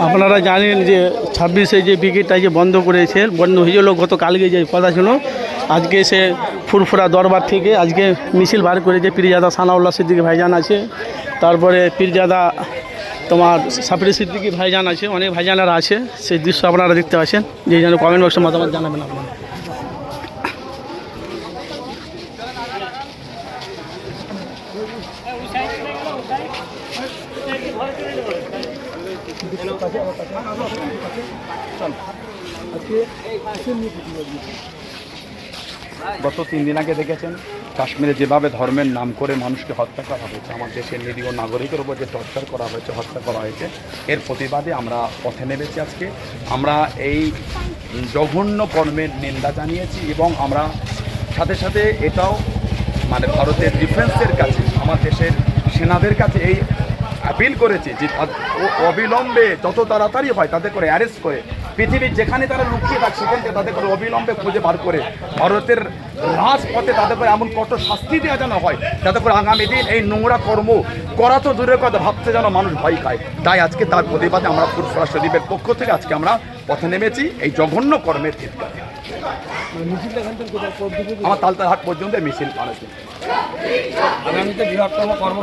আপনারা জানেন যে 26-এ যে ব্রিগেডটা যে বন্ধ করেছে, বন্ধ হয়েছিল গতকালকে যে কথা ছিল, আজকে সে ফুরফুরা দরবার থেকে আজকে মিছিল বার করেছে। পীরজাদা সানাউল্লাহ সিদ্দিকী ভাইজান আছে, তারপরে পীরজাদা তোমার সাফরি সিদ্দিকী ভাইজান আছে, অনেক ভাইজানেরা আছে। সেই দৃশ্য আপনারা দেখতে পাচ্ছেন, যে যেন কমেন্ট বক্সে মতামত জানাবেন আপনারা। গত 3 দিন আগে দেখেছেন কাশ্মীরে যেভাবে ধর্মের নাম করে মানুষকে হত্যা করা হয়েছে, আমার দেশের নিরীহ নাগরিকের উপর যে টর্চার করা হয়েছে, হত্যা করা হয়েছে, এর প্রতিবাদে আমরা পথে নেমেছি। আজকে আমরা এই জঘন্য কর্মের নিন্দা জানিয়েছি এবং আমরা সাথে সাথে এটাও মানে ভারতের ডিফেন্সের কাছে, আমার দেশের সেনাদের কাছে এই আপিল করেছি যে অবিলম্বে যত তাড়াতাড়ি হয় তাদের করে অ্যারেস্ট করে পৃথিবীর যেখানে তারা লুকিয়ে থাকে সেখানে তাদের করে অবিলম্বে খুঁজে বার করে ভারতের রাজপথে তাদের করে এমন কঠোর শাস্তি দেওয়া যেন হয় যাতে করে আগামী দিন এই নোংরা কর্ম করা তো দূরের কথা, ভাবতে যেন মানুষ ভয় খায়। তাই আজকে তার প্রতিবাদে আমরা ফুরফুরা শরীফের পক্ষ থেকে আজকে আমরা পথে নেমেছি এই জঘন্য কর্মের চিৎকারে। আমার তালতারহাট পর্যন্ত মিছিল আগামীতে বৃহত্তম কর্ম